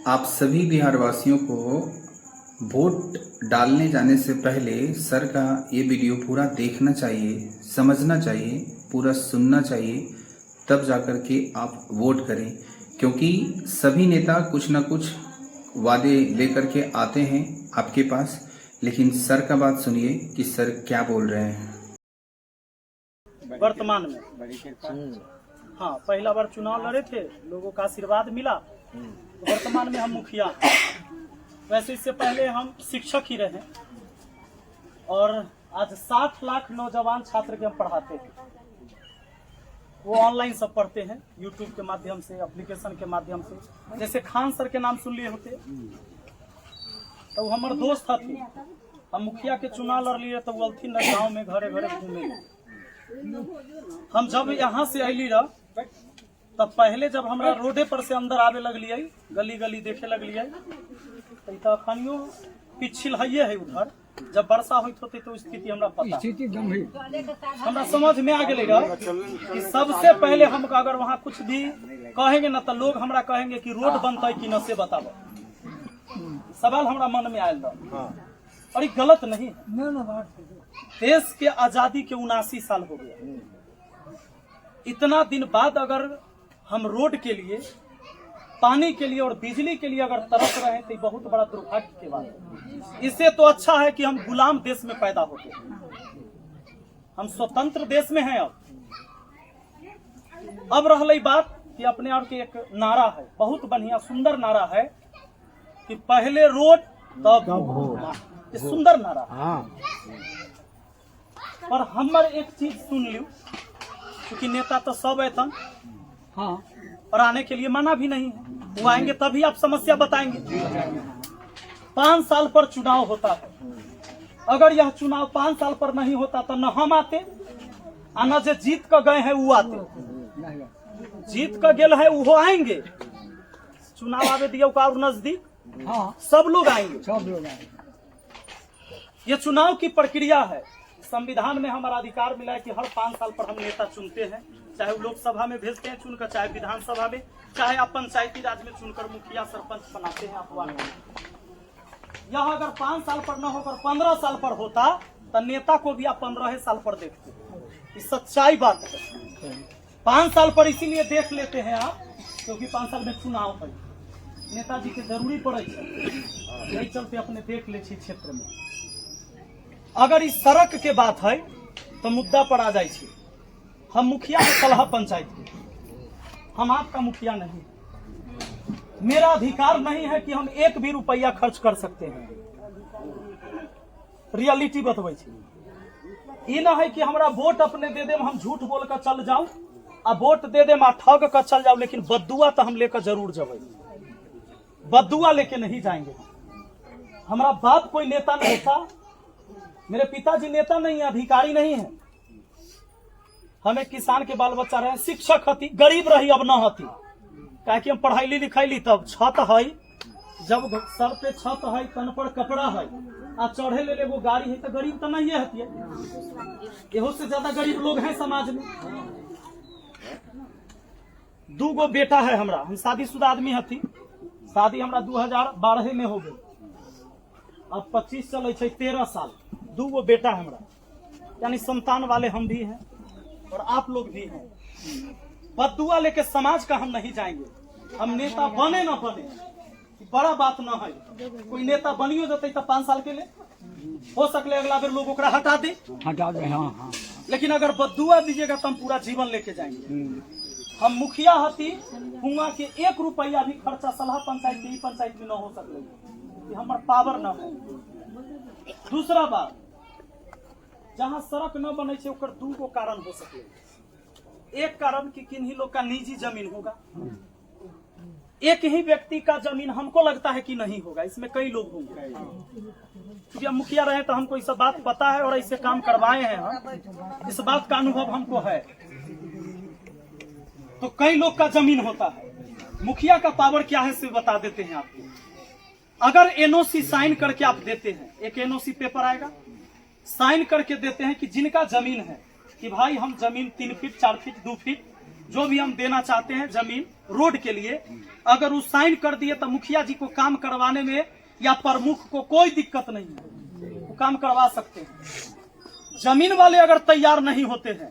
आप सभी बिहार वासियों को वोट डालने जाने से पहले सर का ये वीडियो पूरा देखना चाहिए, समझना चाहिए, पूरा सुनना चाहिए, तब जाकर के आप वोट करें। क्योंकि सभी नेता कुछ ना कुछ वादे लेकर के आते हैं आपके पास, लेकिन सर का बात सुनिए कि सर क्या बोल रहे हैं। वर्तमान में हाँ, पहला बार चुनाव लड़े थे, लोगों का आशीर्वाद मिला। वर्तमान में हम मुखिया हैं। वैसे इससे पहले हम शिक्षक ही रहे और आज 60 लाख नौजवान छात्र के हम पढ़ाते हैं। वो ऑनलाइन सब पढ़ते हैं, यूट्यूब के माध्यम से, एप्लीकेशन के माध्यम से। जैसे खान सर के नाम सुन लिए होते, तो हमारे दोस्त थे। हम मुखिया के चुनाव लड़ लिए तो वो न गाँव में घरे घरे घूमे। हम जब यहाँ से अली रह तब पहले जब हमरा रोडे पर से अंदर आवे लगलिए, गली गली देखे लगलिए, तो अखनियो पिछिल है उधर। जब वर्षा होते तो स्थिति हमरा पता, हमरा समझ में आ गया कि सबसे पहले हम अगर वहाँ कुछ भी कहेंगे ना तो लोग हमरा कहेंगे कि रोड बनता है कि न से बताओ। सवाल हमरा मन में आयल और ये गलत नहीं। देश के आजादी के 79 साल हो गया। इतना दिन बाद अगर हम रोड के लिए, पानी के लिए और बिजली के लिए अगर तरस रहे हैं तो बहुत बड़ा दुर्भाग्य की बात है। इससे तो अच्छा है कि हम गुलाम देश में पैदा होते हैं। हम स्वतंत्र देश में हैं। अब रही बात कि अपने आप के एक नारा है, बहुत बढ़िया सुंदर नारा है कि पहले रोड तब वोट। सुंदर नारा। पर हमर एक चीज सुन लियो, क्योंकि नेता तो सब ऐतन और आने के लिए मना भी नहीं है। वो आएंगे तभी आप समस्या बताएंगे। 5 साल पर चुनाव होता है। अगर यह चुनाव 5 साल पर नहीं होता तो न हम आते और न जो जीत कर गए हैं वो आते। जीत कर गेल है वो आएंगे। चुनाव आवे दिया और नजदीक सब लोग आएंगे। ये चुनाव की प्रक्रिया है। संविधान में हमारा अधिकार मिला है कि हर 5 साल पर हम नेता चुनते हैं, चाहे वो लोकसभा में भेजते हैं चुनकर, चाहे विधानसभा में, चाहे आप पंचायती राज में चुनकर मुखिया सरपंच बनाते हैं आप वार्ड में। यह अगर 5 साल पर न होकर 15 साल पर होता तो नेता को भी आप 15 साल पर देखते। ये सच्चाई बात है। 5 साल पर इसीलिए देख लेते हैं आप क्योंकि 5 साल में चुनाव है, नेताजी के जरूरी पड़े। यही चलते अपने देख ले क्षेत्र में। अगर इस सड़क के बात है तो मुद्दा पर आ जाए। हम मुखिया के सलाह पंचायत के, हम आपका मुखिया नहीं। मेरा अधिकार नहीं है कि हम 1 भी रुपया खर्च कर सकते हैं। रियलिटी बतबै छी। ई ना है कि हमरा वोट अपने दे दे, हम झूठ बोल कर चल जाऊं आ वोट दे दे ठग कर चल जाऊं, लेकिन बद्दुआ तो हम लेकर जरूर जब। बद्दुआ लेके नहीं जाएंगे। हमारा बाप कोई नेता नहीं था, मेरे पिताजी नेता नहीं है, अधिकारी नहीं है। हम एक किसान के बाल बच्चा रहे, शिक्षक हती, गरीब रही अब न हती। क्या कि हम पढ़ाई लिखाई तब छत है, जब सर पे छत है, तन पर कपड़ा है आ चढ़े ले वो गाड़ी है, तो गरीब तो नहीं हती। एहो से ज्यादा गरीब लोग हैं समाज में। 2 गो बेटा है हमरा, हम शादीशुदा आदमी हती। शादी हमरा 2012 में हो गई। अब 25 चले 13 साल। 2 गो बेटा है हमरा, यानी संतान वाले हम भी हैं और आप लोग भी हैं। बद्दुआ लेके समाज का हम नहीं जाएंगे। हम नेता बने ना बने बड़ा बात ना है। कोई नेता बनियो जाते तो 5 साल के लिए हो सकले अगला बेर लोग ओकरा हटा दे। हाँ। लेकिन अगर बद्दुआ दीजिएगा तो हम पूरा जीवन लेके जाएंगे। हम मुखिया हती, हुआ के 1 रुपया भी खर्चा सलाह पंचायत में न हो सकले। हमार पावर न है। दूसरा बात, जहाँ सड़क न बने छे ओकर 2 गो कारण हो सके। एक कारण कि किन्हीं लोग का निजी जमीन होगा, एक ही व्यक्ति का जमीन हमको लगता है कि नहीं होगा, इसमें कई लोग होंगे। क्योंकि हम मुखिया रहे तो हमको इस बात पता है और ऐसे काम करवाए हैं हम, इस बात का अनुभव हमको है। तो कई लोग का जमीन होता है। मुखिया का पावर क्या है से बता देते हैं आपको। अगर एनओसी साइन करके आप देते हैं, एक एनओसी पेपर आएगा, साइन करके देते हैं कि जिनका जमीन है कि भाई हम जमीन 3 फीट 4 फीट 2 फीट जो भी हम देना चाहते हैं जमीन रोड के लिए, अगर वो साइन कर दिए तो मुखिया जी को काम करवाने में या प्रमुख को कोई दिक्कत नहीं है, वो काम करवा सकते हैं। जमीन वाले अगर तैयार नहीं होते हैं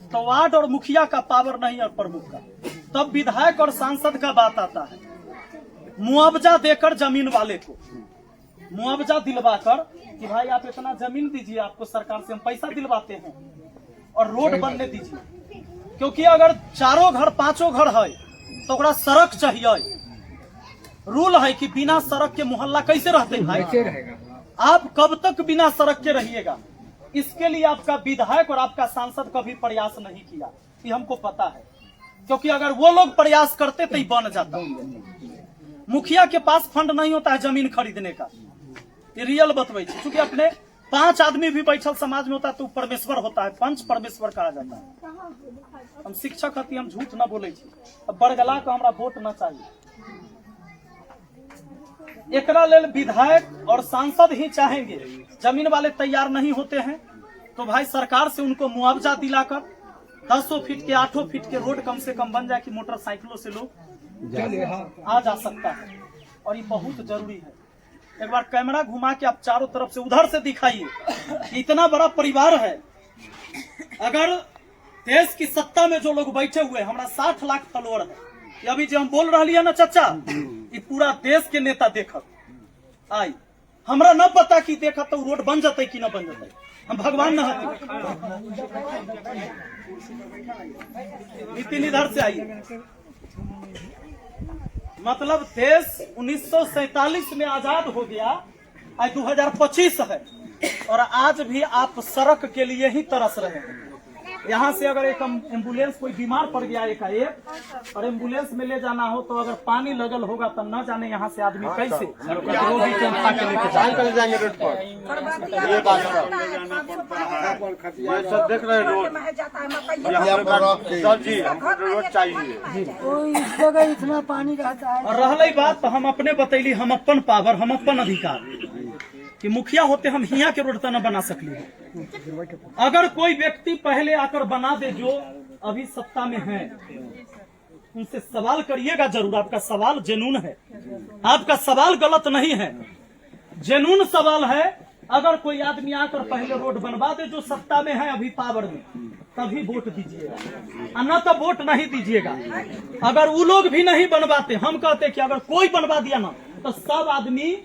तो वार्ड और मुखिया का पावर नहीं और प्रमुख का, तब विधायक और सांसद का बात आता है। मुआवजा देकर जमीन वाले को मुआवजा दिलवाकर कि भाई आप इतना जमीन दीजिए, आपको सरकार से हम पैसा दिलवाते हैं और रोड बनने दीजिए। क्योंकि अगर 4 घर 5 घर है तो ओकरा सड़क चाहिए। रूल है कि बिना सड़क के मोहल्ला कैसे रहते भाई? आप कब तक बिना सड़क के रहिएगा? इसके लिए आपका विधायक और आपका सांसद कभी प्रयास नहीं किया, ये हमको पता है। क्योंकि अगर वो लोग प्रयास करते तो ही बन जाता। मुखिया के पास फंड नहीं होता है जमीन खरीदने का, ये रियल बतबै छी। क्योंकि अपने 5 आदमी भी बैठल समाज में होता है तो परमेश्वर होता है, पंच परमेश्वर कहा जाता है। हम शिक्षक हती, हम झूठ न बोले छी। अब बरगला को हमरा वोट न चाहिए। एकरा लेल विधायक और सांसद ही चाहेंगे। जमीन वाले तैयार नहीं होते हैं तो भाई सरकार से उनको मुआवजा दिलाकर 10 फीट के 8 फीट के रोड कम से कम बन जाए कि मोटरसाइकिलों से लोग आ जा सकता है। और ये बहुत जरूरी है। एक बार कैमरा घुमा के आप चारों तरफ से उधर से दिखाइए, इतना बड़ा परिवार है। अगर देश की सत्ता में जो लोग बैठे हुए, हमारा 60 लाख फॉलोअर है, अभी जो हम बोल रही है ना चाचा, ये पूरा देश के नेता देखत आई। हमरा न पता कि देखत तो रोड बन जाते कि न बन जाते, हम भगवान न हते। नितिन इधर से आइए। मतलब देश 1947 में आजाद हो गया, आज 2025 है और आज भी आप सड़क के लिए ही तरस रहे हैं। यहाँ से अगर एक एम्बुलेंस कोई बीमार पड़ गया एकाएक और एम्बुलेंस में ले जाना हो तो अगर पानी लगल होगा तो न जाने यहाँ से आदमी कैसे रोगी के उठा के लेके जाएंगे रोड पर। ये बात सब देख रहे हैं रोड चाहिए, इस जगह इतना पानी रहता है। और रहले बात तो हम अपने बतैली, हम अपन पावर, हम अपन अधिकार कि मुखिया होते हम हिया के रोड तो न बना सकली। अगर कोई व्यक्ति पहले आकर बना दे जो अभी सत्ता में है, उनसे सवाल करिएगा जरूर। आपका सवाल जेनून है, आपका सवाल गलत नहीं है, जेनून सवाल है। अगर कोई आदमी आकर पहले रोड बनवा दे जो सत्ता में है अभी पावर में, तभी वोट दीजिएगा, न तो वोट नहीं दीजिएगा। अगर वो लोग भी नहीं बनवाते, हम कहते कि अगर कोई बनवा दिया ना तो सब आदमी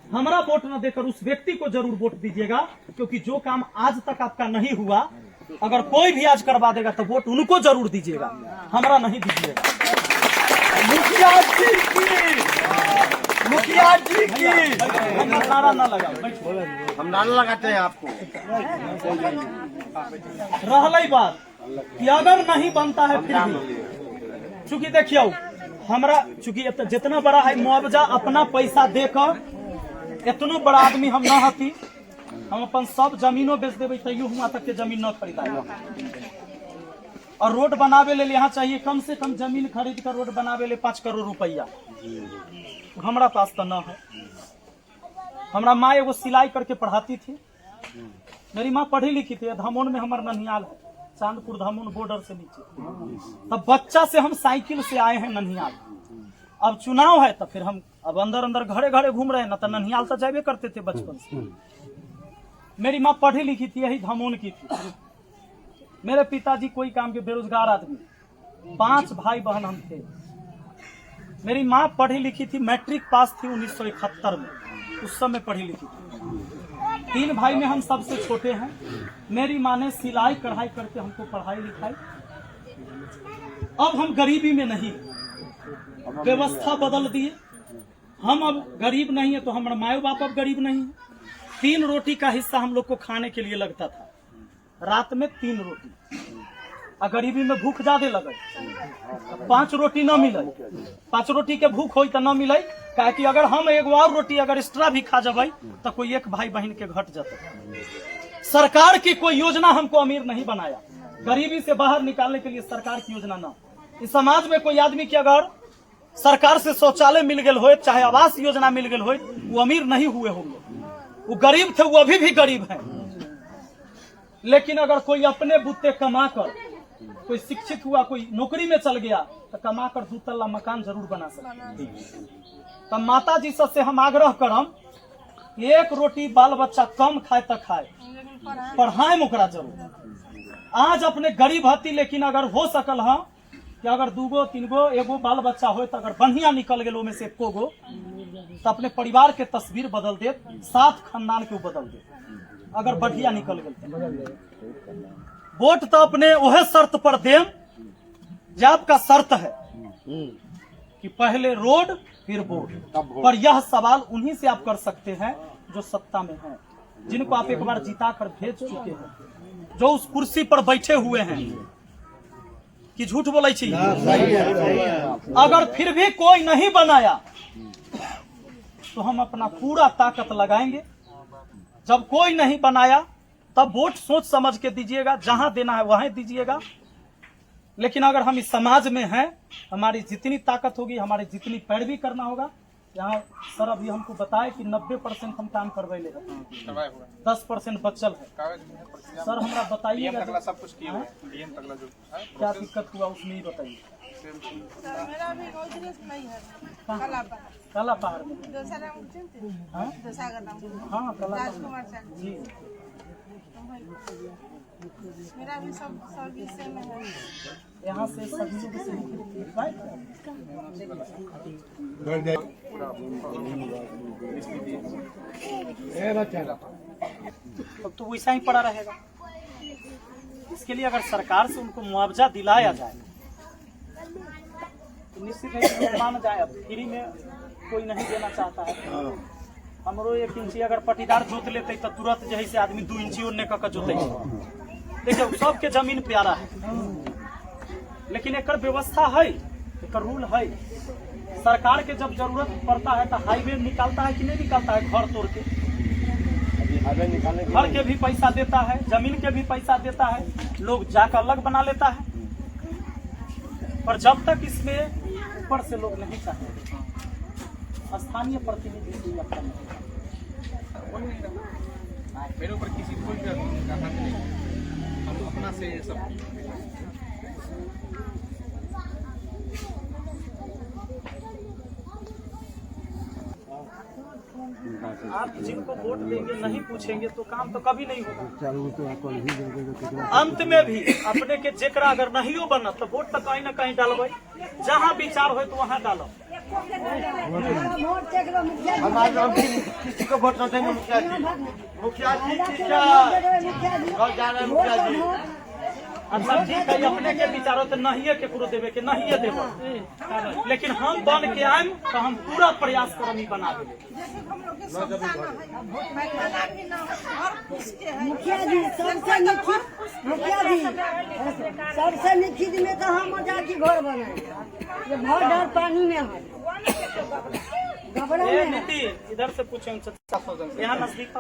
हमारा वोट न देकर उस व्यक्ति को जरूर वोट दीजिएगा। क्योंकि जो काम आज तक आपका नहीं हुआ, अगर कोई भी आज करवा देगा तो वोट उनको जरूर दीजिएगा, हमारा नहीं दीजिएगा। मुखिया जी की, मुखिया जी की हम नारा न लगा, हम नारा लगाते हैं आपको। रहलै बात कि अगर नहीं बनता है फिर भी, चूंकि देखियो हमरा चूंकि जितना बड़ा है मुआवजा अपना पैसा देकर, इतना बड़ा आदमी हम न हती, हम अपन सब जमीनों बेच देवे तैयो हुआ तक के जमीन न खरीदाए। और रोड बनावे ले यहाँ चाहिए कम से कम जमीन खरीद कर रोड बनावे ले 5 करोड़ रुपया, हमारा पास तो न है। हमारा माँ एगो सिलाई करके पढ़ाती थी, मेरी माँ पढ़ी लिखी थी। धमोन में हमारा ननिहाल है, चांदपुर धमोन बॉर्डर से नीचे। तब बच्चा से हम साइकिल से आए हैं ननिहाल। अब चुनाव है तो फिर हम अब अंदर अंदर घरे घरे घूम रहे हैं, ना तो ननिहाल तो जाबे करते थे बचपन से। मेरी माँ पढ़ी लिखी थी, यही धमोन की थी। मेरे पिताजी कोई काम के बेरोजगार आदमी, 5 भाई बहन हम थे। मेरी माँ पढ़ी लिखी थी, मैट्रिक पास थी 1971 में, उस समय पढ़ी लिखी थी। 3 भाई में हम सबसे छोटे हैं। मेरी माँ ने सिलाई कढ़ाई करके हमको पढ़ाई लिखाई। अब हम गरीबी में नहीं, व्यवस्था बदल दिए। हम अब गरीब नहीं है तो हमारे माँ बाप अब गरीब नहीं है। 3 रोटी का हिस्सा हम लोग को खाने के लिए लगता था, रात में 3 रोटी। और गरीबी में भूख ज्यादा लगे, 5 रोटी न मिले। 5 रोटी के भूख हो तो न मिले, क्या कि अगर हम एक और रोटी अगर एक्स्ट्रा भी खा जाए तो कोई एक भाई बहन के घट जाते। सरकार की कोई योजना हमको अमीर नहीं बनाया, गरीबी से बाहर निकालने के लिए सरकार की योजना ना। इस समाज में कोई आदमी की अगर सरकार से शौचालय मिल गए हो, चाहे आवास योजना मिल गए हो, वो अमीर नहीं हुए होंगे, वो गरीब थे, वो अभी भी गरीब हैं। लेकिन अगर कोई अपने बुत्ते कमा कर कोई शिक्षित हुआ, कोई नौकरी में चल गया तो कमा कर 2 तल्ला मकान जरूर बना सकते। तब माता जी से हम आग्रह करम, एक रोटी बाल बच्चा कम खाए तो खाए, पढ़ाए ओकरा जरूर। आज अपने गरीब हती, लेकिन अगर हो सकल है कि अगर 2 गो 3 गो 1 गो बाल बच्चा हो तो अगर बढ़िया निकल गए में से 1 गो, तो अपने परिवार के तस्वीर बदल दे, 7 खानदान के बदल दे अगर बढ़िया निकल गए। वोट तो अपने वह शर्त पर देम जो आपका शर्त है कि पहले रोड फिर वोट, पर यह सवाल उन्हीं से आप कर सकते हैं जो सत्ता में हैं, जिनको आप एक बार जिता कर भेज चुके हैं, जो उस कुर्सी पर बैठे हुए हैं। कि झूठ बोले छी? अगर फिर भी कोई नहीं बनाया तो हम अपना पूरा ताकत लगाएंगे। जब कोई नहीं बनाया तब वोट सोच समझ के दीजिएगा, जहां देना है वहां दीजिएगा। लेकिन अगर हम इस समाज में हैं, हमारी जितनी ताकत होगी, हमारी जितनी पैरवी करना होगा, यहाँ सर अभी हमको बताए कि 90% हम काम करवा ले, 10% बचल है। सर हमारा बताइएगा सब कुछ किया क्या दिक्कत हुआ उसमें ही बताइए। मेरा भी उधर नहीं है, काला पहाड़ में। हाँ हाँ काला राजकुमार सर जी, मेरा भी सब सर्विस से में है। यहाँ से सभी लोग तो वैसा ही पड़ा रहेगा। इसके लिए अगर सरकार से उनको मुआवजा दिलाया जाए तो निश्चित है कि लोग मान जाए। अब फ्री में कोई नहीं देना चाहता है। हमरो 1 इंची अगर पटीदार जोत लेते तो तुरंत जैसे आदमी 2 इंची ओढ़ने का जोते। देखिए सबके जमीन प्यारा है, लेकिन एक व्यवस्था है, एक रूल है। सरकार के जब जरूरत पड़ता है तो हाईवे निकालता है कि नहीं निकालता है, घर तोड़ के घर के भी पैसा देता है, जमीन के भी पैसा देता है, लोग जाकर अलग बना लेता है। पर जब तक इसमें ऊपर से लोग नहीं चाहते, स्थानीय प्रतिनिधि मेरे ऊपर किसी कोई नहीं, हम अपना से सब। आप जिनको वोट देंगे नहीं पूछेंगे तो काम तो कभी नहीं होगा। अंत में भी अपने के जेकरा अगर नहीं हो बना तो वोट तो कहीं ना कहीं डालबे, जहाँ विचार हो तो वहाँ डालो। हम किसी को वोट नहीं देंगे। मुखिया जी क्या जा रहे हैं? मुखिया जी अच्छा ठीक है, अपने के विचारो तो नहीं के पूरा देवे के नहीं देवे, लेकिन हम बन के आए तो हम पूरा प्रयास करम ही बना देंगे। मुखिया जी सबसे निश्चित, मुखिया जी सबसे निश्चित में तो हम जाके घर बनाए, ये बहुत डर पानी में है, घबरा में नीति इधर से पूछे। यहाँ नजदीक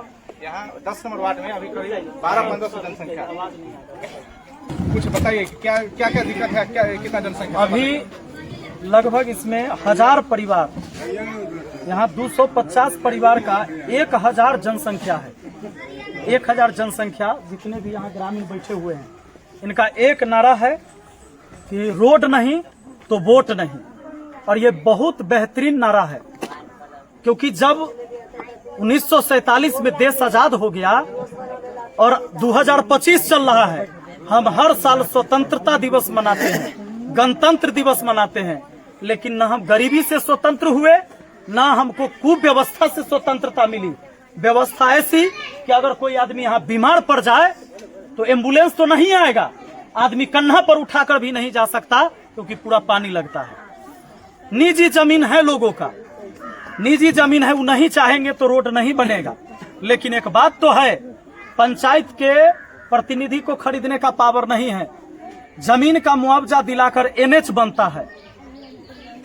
यहाँ 10 नंबर वार्ड में अभी करीब 1200-1500 जनसंख्या। आवाज नहीं आ रहा। कुछ बताइए क्या क्या क्या दिक्कत है, क्या कितना जनसंख्या? अभी लगभग इसमें 1000 परिवार, यहाँ 250 परिवार का 1000 जनसंख्या है। 1000 जनसंख्या जितने भी यहाँ ग्रामीण बैठे हुए हैं, इनका एक नारा है कि रोड नहीं तो वोट नहीं। और ये बहुत बेहतरीन नारा है, क्योंकि जब 1947 में देश आजाद हो गया और 2025 चल रहा है, हम हर साल स्वतंत्रता दिवस मनाते हैं, गणतंत्र दिवस मनाते हैं, लेकिन न हम गरीबी से स्वतंत्र हुए, न हमको कुव्यवस्था से स्वतंत्रता मिली। व्यवस्था ऐसी कि अगर कोई आदमी यहाँ बीमार पड़ जाए तो एम्बुलेंस तो नहीं आएगा, आदमी कन्हा पर उठाकर भी नहीं जा सकता क्योंकि पूरा पानी लगता है। निजी जमीन है लोगों का, निजी जमीन है, वो नहीं चाहेंगे तो रोड नहीं बनेगा। लेकिन एक बात तो है, पंचायत के प्रतिनिधि को खरीदने का पावर नहीं है। जमीन का मुआवजा दिलाकर NH बनता है,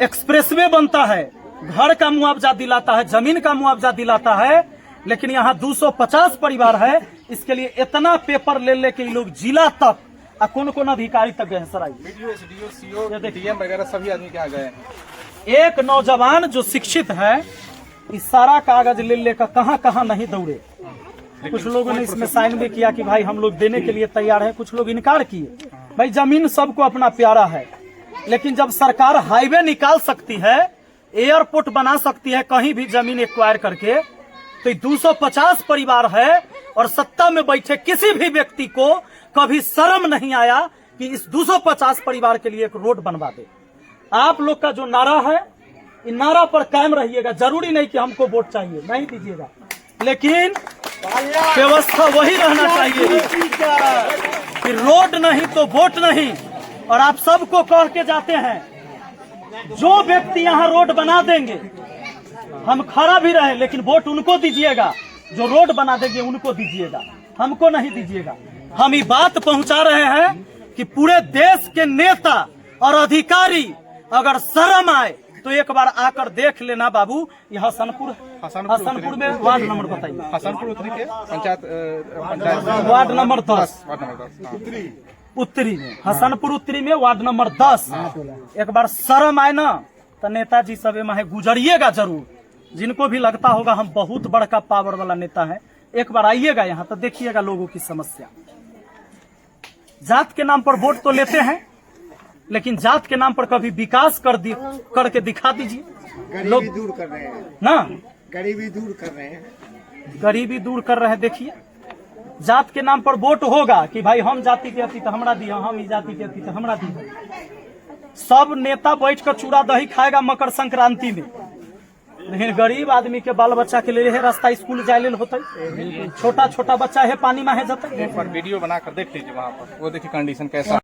एक्सप्रेसवे बनता है, घर का मुआवजा दिलाता है, जमीन का मुआवजा दिलाता है। लेकिन यहाँ 250 परिवार है, इसके लिए इतना पेपर ले लेके लोग जिला तक और कौन अधिकारी तक गए सराई, BDO, CO, DM वगैरह सभी आदमी क्या गए। एक नौजवान जो शिक्षित है, इस सारा कागज ले लेकर कहां कहां नहीं दौड़े। कुछ लोगों ने इसमें साइन भी किया कि भाई हम लोग देने के लिए तैयार है, कुछ लोग इनकार किए। भाई जमीन सबको अपना प्यारा है, लेकिन जब सरकार हाईवे निकाल सकती है, एयरपोर्ट बना सकती है कहीं भी जमीन एक्वायर करके, तो 250 परिवार है और सत्ता में बैठे किसी भी व्यक्ति को कभी शर्म नहीं आया कि इस 250 परिवार के लिए एक रोड बनवा दे। आप लोग का जो नारा है, इन नारा पर कायम रहिएगा। जरूरी नहीं कि हमको वोट चाहिए, नहीं दीजिएगा, लेकिन व्यवस्था वही रहना चाहिए कि रोड नहीं तो वोट नहीं। और आप सबको कह के जाते हैं, जो व्यक्ति यहाँ रोड बना देंगे हम खड़ा भी रहे, लेकिन वोट उनको दीजिएगा। जो रोड बना देंगे उनको दीजिएगा, हमको नहीं दीजिएगा। हम ये बात पहुंचा रहे हैं कि पूरे देश के नेता और अधिकारी अगर शर्म आए तो एक बार आकर देख लेना बाबू। ये हसनपुर में वार्ड नंबर बताइए। हसनपुर उत्तरी के पंचायत वार्ड नंबर 10 उत्तरी में, हसनपुर उत्तरी में वार्ड नंबर 10। एक बार शर्म आए ना तो नेताजी सब में गुजरिएगा जरूर। जिनको भी लगता होगा हम बहुत बड़का पावर वाला नेता है, एक बार आइएगा यहाँ तो देखिएगा लोगों की समस्या। जात के नाम पर वोट तो लेते हैं, लेकिन जात के नाम पर कभी विकास करके दिखा दीजिए। लोग दूर कर रहे हैं ना, गरीबी दूर कर रहे हैं, गरीबी दूर कर रहे हैं। देखिए, जात के नाम पर वोट होगा कि भाई हम जाति के अति तो हमरा दिया, हम इस जाति के अति तो हमरा दिया। सब नेता बैठ कर चूड़ा दही खाएगा मकर संक्रांति में, लेकिन गरीब आदमी के बाल बच्चा के लिए रास्ता स्कूल जाए लेल होते, छोटा छोटा बच्चा है पानी में है जाता। वीडियो बनाकर देख लीजिए वहाँ पर, वो देखिए कंडीशन कैसा।